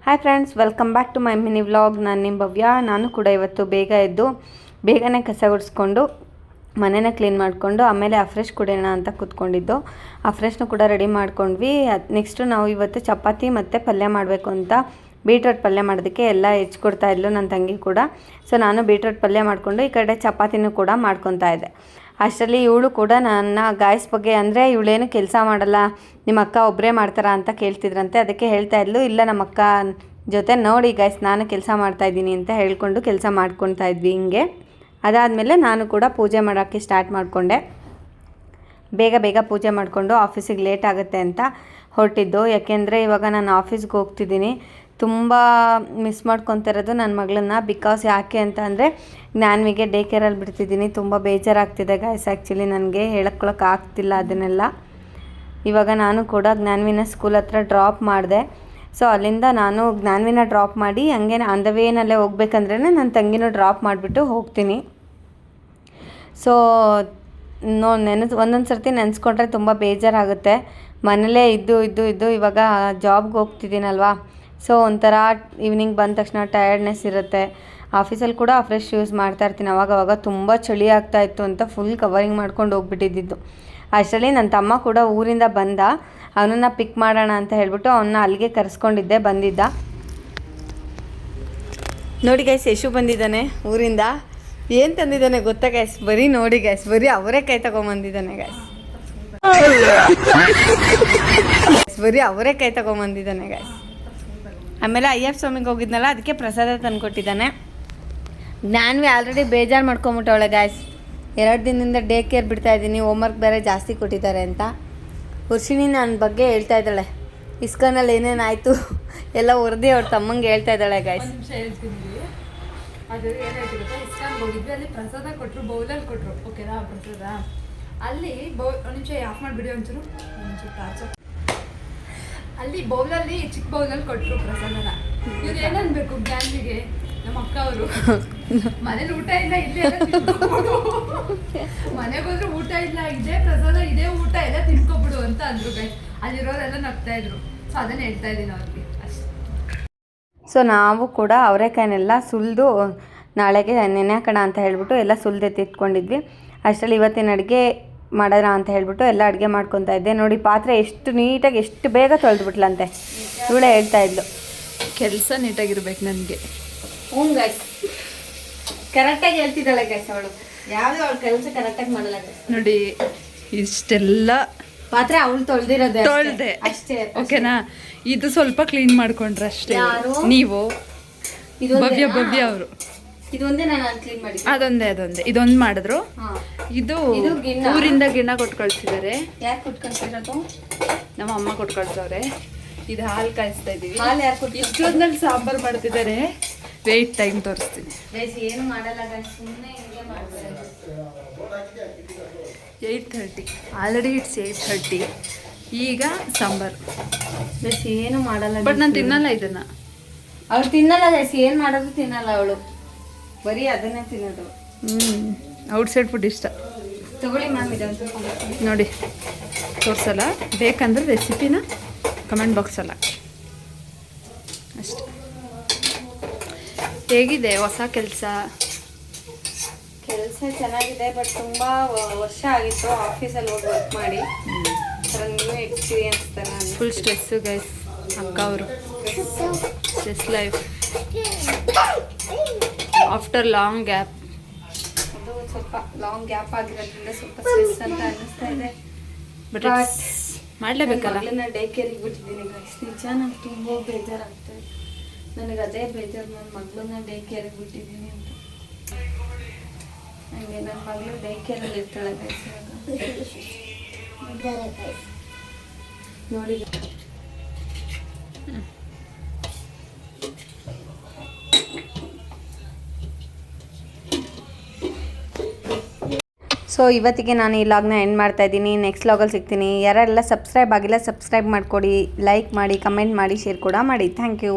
Hi friends, welcome back to my mini vlog. ನಾನು ನಿಮ್ಮ ಭವ್ಯ. ನಾನು ಕೂಡ ಇವತ್ತು ಬೇಗ ಎದ್ದು ಬೇಗನೆ ಕಸ ಗುಡಿಸ್ಕೊಂಡು ಮನೆನ ಕ್ಲೀನ್ ಮಾಡಿಕೊಂಡು ಆಮೇಲೆ ಅಫ್ರೆಶ್ ಕುಡಿಯೋಣ ಅಂತ ಕೂತ್ಕೊಂಡಿದ್ದು. ಅಫ್ರೆಶ್ನೂ ಕೂಡ ರೆಡಿ ಮಾಡ್ಕೊಂಡ್ವಿ. ನೆಕ್ಸ್ಟು ನಾವು ಇವತ್ತು ಚಪಾತಿ ಮತ್ತು ಪಲ್ಯ ಮಾಡಬೇಕು ಅಂತ ಬೀಟ್ರೋಟ್ ಪಲ್ಯ ಮಾಡೋದಕ್ಕೆ ಎಲ್ಲ ಹೆಚ್ಕೊಡ್ತಾ ಇದ್ಲು ನನ್ನ ತಂಗಿ ಕೂಡ. ಸೊ ನಾನು ಬೀಟ್ರೋಟ್ ಪಲ್ಯ ಮಾಡಿಕೊಂಡು ಈ ಕಡೆ ಚಪಾತಿನೂ ಕೂಡ ಮಾಡ್ಕೊತಾ ಇದ್ದೆ. ಅಷ್ಟರಲ್ಲಿ ಇವಳು ಕೂಡ ನನ್ನ ಗಾಯ್ಸ್ ಬಗ್ಗೆ ಅಂದರೆ ಇವಳೇನು ಕೆಲಸ ಮಾಡಲ್ಲ, ನಿಮ್ಮ ಅಕ್ಕ ಒಬ್ಬರೇ ಮಾಡ್ತಾರಾ ಅಂತ ಕೇಳ್ತಿದ್ರಂತೆ. ಅದಕ್ಕೆ ಹೇಳ್ತಾ ಇದ್ಲು, ಇಲ್ಲ ನಮ್ಮ ಅಕ್ಕ ಜೊತೆ ನೋಡಿ ಗಾಯ್ಸ್ ನಾನು ಕೆಲಸ ಮಾಡ್ತಾಯಿದ್ದೀನಿ ಅಂತ ಹೇಳ್ಕೊಂಡು ಕೆಲಸ ಮಾಡ್ಕೊತಾ ಇದ್ವಿ ಹಿಂಗೆ. ಅದಾದಮೇಲೆ ನಾನು ಕೂಡ ಪೂಜೆ ಮಾಡೋಕ್ಕೆ ಸ್ಟಾರ್ಟ್ ಮಾಡಿಕೊಂಡೆ. ಬೇಗ ಪೂಜೆ ಮಾಡಿಕೊಂಡು ಆಫೀಸಿಗೆ ಲೇಟ್ ಆಗುತ್ತೆ ಅಂತ ಹೊರಟಿದ್ದು. ಯಾಕೆಂದರೆ ಇವಾಗ ನಾನು ಆಫೀಸ್ಗೆ ಹೋಗ್ತಿದ್ದೀನಿ. ತುಂಬ ಮಿಸ್ ಮಾಡ್ಕೊತಿರೋದು ನನ್ನ ಮಗಳನ್ನ. ಬಿಕಾಸ್ ಯಾಕೆ ಅಂತ ಅಂದರೆ ಜ್ಞಾನ್ವಿಗೆ ಡೇ ಕೇರಲ್ಲಿ ಬಿಡ್ತಿದ್ದೀನಿ. ತುಂಬ ಬೇಜಾರಾಗ್ತಿದೆ ಗಾಯ್ಸ್. ಆ್ಯಕ್ಚುಲಿ ನನಗೆ ಹೇಳ್ಕೊಳಕ್ಕೆ ಆಗ್ತಿಲ್ಲ ಅದನ್ನೆಲ್ಲ. ಇವಾಗ ನಾನು ಕೂಡ ಜ್ಞಾನ್ವಿನ ಸ್ಕೂಲ್ ಹತ್ರ ಡ್ರಾಪ್ ಮಾಡಿದೆ. ಸೊ ಅಲ್ಲಿಂದ ನಾನು ಜ್ಞಾನ್ವಿನ ಡ್ರಾಪ್ ಮಾಡಿ ಹಂಗೆ ಆನ್ ದ ವೇನಲ್ಲೇ ಹೋಗ್ಬೇಕಂದ್ರೆ ನನ್ನ ತಂಗಿನೂ ಡ್ರಾಪ್ ಮಾಡಿಬಿಟ್ಟು ಹೋಗ್ತೀನಿ. ಸೊ ಒಂದೊಂದು ಸರ್ತಿ ನೆನೆಸ್ಕೊಂಡ್ರೆ ತುಂಬ ಬೇಜಾರಾಗುತ್ತೆ. ಮನೇಲೇ ಇದ್ದು ಇವಾಗ ಜಾಬ್ಗೆ ಹೋಗ್ತಿದ್ದೀನಲ್ವಾ. ಸೊ ಒಂಥರ ಈವ್ನಿಂಗ್ ಬಂದ ತಕ್ಷಣ ಟಯರ್ಡ್ನೆಸ್ ಇರುತ್ತೆ. ಆಫೀಸಲ್ಲಿ ಕೂಡ ಫ್ರೆಶ್ ಯೂಸ್ ಮಾಡ್ತಾಯಿರ್ತೀನಿ. ಅವಾಗ ತುಂಬ ಚಳಿ ಆಗ್ತಾಯಿತ್ತು ಅಂತ ಫುಲ್ ಕವರಿಂಗ್ ಮಾಡ್ಕೊಂಡು ಹೋಗ್ಬಿಟ್ಟಿದ್ದು. ಅಷ್ಟರಲ್ಲಿ ನನ್ನ ತಮ್ಮ ಕೂಡ ಊರಿಂದ ಬಂದ. ಅವನನ್ನು ಪಿಕ್ ಮಾಡೋಣ ಅಂತ ಹೇಳ್ಬಿಟ್ಟು ಅವನ್ನ ಅಲ್ಲಿಗೆ ಕರೆಸ್ಕೊಂಡಿದ್ದೆ. ಬಂದಿದ್ದ ನೋಡಿ ಗೈಸ್, ಯಶು ಬಂದಿದ್ದಾನೆ ಊರಿಂದ. ಏನು ತಂದಿದ್ದಾನೆ ಗೊತ್ತಾ ಗೈಸ್? ಬರೀ ನೋಡಿ ಗೈಸ್, ಬರೀ ಅವರೇಕಾಯಿ ತಗೊಂಬಂದಿದ್ದಾನೆ ಗೈಸ್. ಬರೀ ಅವರೇಕಾಯಿ ತಗೊಂಬಂದಿದ್ದಾನೆ ಗೈಸ್. ಆಮೇಲೆ ಅಯ್ಯಪ್ಪ ಸ್ವಾಮಿಗೆ ಹೋಗಿದ್ನಲ್ಲ, ಅದಕ್ಕೆ ಪ್ರಸಾದ ತಂದುಕೊಟ್ಟಿದ್ದಾನೆ. ಜ್ಞಾನ್ವಿ ಆಲ್ರೆಡಿ ಬೇಜಾರು ಮಾಡ್ಕೊಂಬಿಟ್ಟವಳೆ ಗಾಯ್ಸ್. 2 ದಿನದಿಂದ ಡೇ ಕೇರ್ ಬಿಡ್ತಾಯಿದ್ದೀನಿ, ಹೋಮ್ವರ್ಕ್ ಬೇರೆ ಜಾಸ್ತಿ ಕೊಟ್ಟಿದ್ದಾರೆ ಅಂತ. ವರ್ಷಿಣಿ ನನ್ನ ಬಗ್ಗೆ ಹೇಳ್ತಾ ಇದ್ದಾಳೆ, ಇಸ್ಕಾನಲ್ಲಿ ಏನೇನಾಯಿತು ಎಲ್ಲ ವರದಿ ಅವ್ರ ತಮ್ಮಂಗೆ ಹೇಳ್ತಾ ಇದ್ದಾಳೆ ಗಾಯ್ಸ್. ಅದು ಏನಾಯ್ತು ಗೊತ್ತಾ, ಇಸ್ಕಾನ್ಗೆ ಹೋಗಿದ್ವಿ. ಅಲ್ಲಿ ಪ್ರಸಾದ ಕೊಟ್ಟರು, ಬೌಲಲ್ಲಿ ಕೊಟ್ಟರು. ಓಕೆನಾ ಪ್ರಸಾದ ಅಲ್ಲಿ ಒಂದು ನಿಮಿಷ ಆಫ್ ಮಾಡಿಬಿಡಿ ಒಂಚೂರು ಟಾರ್ಚರ್. ಅಲ್ಲಿ ಬೌಲಲ್ಲಿ ಚಿಕ್ಕ ಬೌಲಲ್ಲಿ ಕೊಟ್ಟರು ಪ್ರಸಾದನ. ಇವ್ರು ಏನನ್ಬೇಕು ಜ್ಞಾನ್ವಿಗೆ, ನಮ್ಮ ಅಕ್ಕ ಅವರು ಮನೇಲಿ ಊಟ ಇಲ್ಲ, ಇಲ್ಲೇ ಮನೆಗೆ ಹೋದ್ರೆ ಊಟ ಇಲ್ಲ, ಇದೇ ಪ್ರಸಾದ ಇದೇ ಊಟ ಎಲ್ಲ ತಿನ್ಕೊಬಿಡು ಅಂತ ಅಂದ್ರು ಗೈಸ್. ಅಲ್ಲಿರೋರೆಲ್ಲ ನಗ್ತಾ ಇದ್ರು. ಸೊ ಅದನ್ನ ಹೇಳ್ತಾ ಇದ್ದೀನಿ ಅವ್ರಿಗೆ ಅಷ್ಟೇ. ಸೊ ನಾವು ಕೂಡ ಅವರೆಕಾಯಿನೆಲ್ಲ ಸುಲಿದು ನಾಳೆಗೆ ನೆನೆ ಹಾಕೋಣ ಅಂತ ಹೇಳ್ಬಿಟ್ಟು ಎಲ್ಲ ಸುಲಿದೆತ್ತಿಟ್ಕೊಂಡಿದ್ವಿ. ಅಷ್ಟರಲ್ಲಿ ಇವತ್ತಿನ ಅಡುಗೆ ಮಾಡೋಣ ಅಂತ ಹೇಳ್ಬಿಟ್ಟು ಎಲ್ಲ ಅಡುಗೆ ಮಾಡ್ಕೊತಾ ಇದ್ದೆ. ನೋಡಿ ಪಾತ್ರೆ ಎಷ್ಟು ನೀಟಾಗಿ ಎಷ್ಟು ಬೇಗ ತೊಳೆದ್ಬಿಟ್ಲಂತೆ. ಇವಳೇ ಹೇಳ್ತಾ ಇದ್ಲು, ಕೆಲಸ ನೀಟಾಗಿರ್ಬೇಕು ನನಗೆ. ಹ್ಞೂ ಗೈಸ್, ಕರೆಕ್ಟಾಗಿ ಹೇಳ್ತಿದ್ದಾಳೆ ಗೈಸ್ ಅವಳು. ಯಾವುದೇ ಅವಳು ಕೆಲಸ ಕರೆಕ್ಟಾಗಿ ಮಾಡಲ್ಲ ಗೈಸ್. ನೋಡಿ ಇಷ್ಟೆಲ್ಲ ಪಾತ್ರೆ ಅವಳು ತೊಳೆದಿರೋದೆ ಅಷ್ಟೇ. ಓಕೆನಾ, ಇದು ಸ್ವಲ್ಪ ಕ್ಲೀನ್ ಮಾಡ್ಕೊಂಡ್ರೆ ಅಷ್ಟೇ. ನೀವು ಭವ್ಯ ಅವರು ಇದೊಂದೇ ನಾನು ಕ್ಲೀನ್ ಮಾಡಿ ಅದೊಂದೇ ಇದೊಂದು ಮಾಡಿದ್ರು. ಇದು ಊರಿಂದ ಗಿಣ್ಣ ಕೊಟ್ಟು ಕಳ್ಸಿದ್ದಾರೆ. ಯಾರು ಕೊಟ್ಟು ಕಳ್ಸಿರೋದು? ನಮ್ಮ ಅಮ್ಮ ಕೊಟ್ಟು ಕಳ್ಸವ್ರೆ. ಇದು ಹಾಲು ಕಾಯಿಸ್ತಾ ಇದೀವಿ. ಹಾಲು ಯಾರು ಕೊಟ್ಟು? ಇಷ್ಟೊಂದಲ್ಲಿ ಸಾಂಬಾರು ಮಾಡ್ತಿದ್ದಾರೆ. ವೆಯ್ಟ್ ಟೈಮ್ ತೋರಿಸ್ತೀನಿ. ಏನು ಮಾಡಲ್ಲ ಸುಮ್ಮನೆ ಹಿಂಗೆ ಮಾಡ್ತಾರೆ. 8:30 ಆಲ್ರೆಡಿ ಇಟ್ಸ್ 8:30. ಈಗ ಸಾಂಬಾರು ಏನು ಮಾಡಲ್ಲ. ಬಟ್ ನಾನು ತಿನ್ನಲ್ಲ ಇದನ್ನ. ಅವಳು ತಿನ್ನಲ್ಲ ಗೈಸ್, ಏನು ಮಾಡೋದು ತಿನ್ನಲ್ಲ ಅವಳು, ಬರೀ ಅದನ್ನೇ ತಿನ್ನೋದು. ಔಟ್ಸೈಡ್ ಫುಡ್ ಇಷ್ಟ. ತಗೊಳ್ಳಿ ಮ್ಯಾಮ್, ಇದೆ ನೋಡಿ ತೋರಿಸಲ್ಲ. ಬೇಕಂದ್ರೆ ರೆಸಿಪಿನ ಕಮೆಂಟ್ ಬಾಕ್ಸಲ್ಲಿ ಹಾಕಿ ಅಷ್ಟೆ. ಹೇಗಿದೆ ಹೊಸ ಕೆಲಸ? ಚೆನ್ನಾಗಿದೆ. ಬಟ್ ತುಂಬ ವರ್ಷ ಆಗಿತ್ತು ಆಫೀಸಲ್ಲಿ ಹೋಗಿ ವರ್ಕ್ ಮಾಡಿ. ನ್ಯೂ ಎಕ್ಸ್ಪೀರಿಯನ್ಸ್ ಥರ. Full stress guys. ಅಕ್ಕ ಅವರು stress life after long gap. ಅದು ಸ್ವಲ್ಪ ಲಾಂಗ್ ಗ್ಯಾಪ್ ಆಗಿರೋದ್ರಿಂದ ಸ್ವಲ್ಪ ಸ್ಟ್ರೆಸ್ ಅಂತ ಅನ್ನಿಸ್ತಾ ಇದೆ. ಬಟ್ ಮಾಡಲೇಬೇಕಲ್ಲ. ಮಗಳನ್ನ ಡೇ ಕೇರಿಗೆ ಬಿಟ್ಟಿದ್ದೀನಿ ಗೈಸ್. ನಿಜ ನಂಗೆ ತುಂಬ ಬೇಜಾರಾಗ್ತದೆ. ನನಗೆ ಅದೇ ಬೇಜಾರು, ನನ್ನ ಮಗಳನ್ನ ಡೇ ಕೇರಿಗೆ ಬಿಟ್ಟಿದ್ದೀನಿ ಅಂತ. ನನಗೆ ನನ್ನ ಮಗಳು ಡೇ ಕೇರಲ್ಲಿ ಇರ್ತಾಳೆ ಗೈಸ್. ನೋಡಿ ಸೊ ಇವತ್ತಿಗೆ ನಾನು ಈ ಲಾಗ್ನ ಎಂಡ್ ಮಾಡ್ತಾ ಇದ್ದೀನಿ. ನೆಕ್ಸ್ಟ್ ಲಾಗಲ್ಲಿ ಸಿಗ್ತೀನಿ. ಯಾರೆಲ್ಲ ಸಬ್ಸ್ಕ್ರೈಬ್ ಆಗಿಲ್ಲ ಸಬ್ಸ್ಕ್ರೈಬ್ ಮಾಡಿಕೊಡಿ, ಲೈಕ್ ಮಾಡಿ, ಕಮೆಂಟ್ ಮಾಡಿ, ಶೇರ್ ಕೂಡ ಮಾಡಿ. Thank you.